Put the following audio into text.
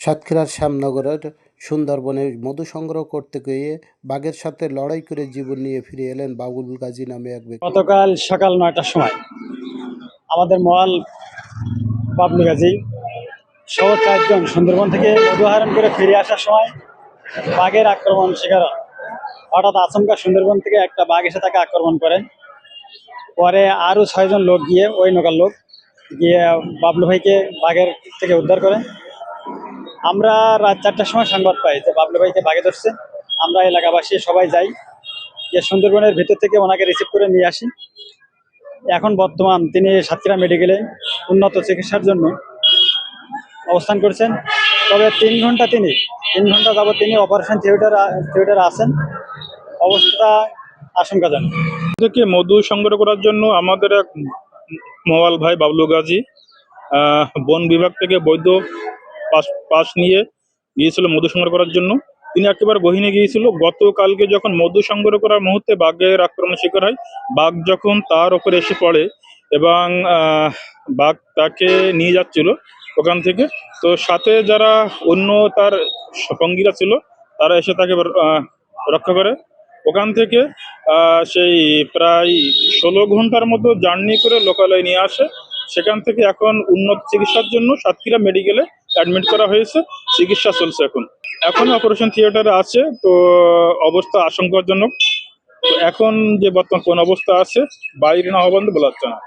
সাতক্ষীরার শ্যামনগরের সুন্দরবনে মধু সংগ্রহ করতে গিয়ে বাঘের সাথে লড়াই করে জীবন নিয়ে ফিরে এলেন বাবুল গাজী নামে এক ব্যক্তি। গতকাল সকাল ৯টার সময় আমাদের মহাল বাবলু গাজী সহ ৪ জন সুন্দরবন থেকে মধু আহরণ করে ফিরে আসার সময় বাঘের আক্রমণ শিকার হয়। হঠাৎ আচমকা সুন্দরবন থেকে একটা বাঘ এসে তাকে আক্রমণ করে। পরে আরও ৬ জন লোক গিয়ে ওই নৌকার লোক গিয়ে বাবলু ভাইকে বাঘের থেকে উদ্ধার করে। আমরা রাত ৪টার সময় সংবাদ পাই যে বাবলু ভাইকে বাঘে ধরছে। আমরা এলাকাবাসী সবাই যাই, যে সুন্দরবনের ভিতর থেকে ওনাকে রিসিভ করে নিয়ে আসি। এখন বর্তমান তিনি সাতক্ষীরা মেডিকেলে উন্নত চিকিৎসার জন্য অবস্থান করছেন। তবে ৩ ঘন্টা যাবত তিনি অপারেশন থিয়েটারে আছেন। অবস্থা আশঙ্কাজনক। থেকে মধু সংগ্রহ করার জন্য আমাদের এক মওয়াল ভাই বাবলু গাজী বন বিভাগ থেকে বৈধ পাস নিয়ে গিয়েছিল মধু সংগ্রহ করার জন্য। তিনি একেবারে গহীনে গিয়েছিল। গতকালকে যখন মধু সংগ্রহ করার মুহূর্তে বাঘের আক্রমণের শিকার হয়, বাঘ যখন তার ওপরে এসে পড়ে এবং বাঘ তাকে নিয়ে যাচ্ছিল ওখান থেকে, তো সাথে যারা অন্য তার সঙ্গীরা ছিল তারা এসে তাকে রক্ষা করে। ওখান থেকে সেই প্রায় ১৬ ঘন্টার মতো জার্নি করে লোকালয়ে নিয়ে আসে। সেখান থেকে এখন উন্নত চিকিৎসার জন্য সাতক্ষীরা মেডিকেলে অ্যাডমিট করা হয়েছে। চিকিৎসা চলছে এখন অপারেশন থিয়েটারে আছে। তো অবস্থা আশঙ্কাজনক। তো এখন যে বর্তমান কোন অবস্থা আছে বাইরে না হওয়া বন্ধ বলা যাচ্ছে না।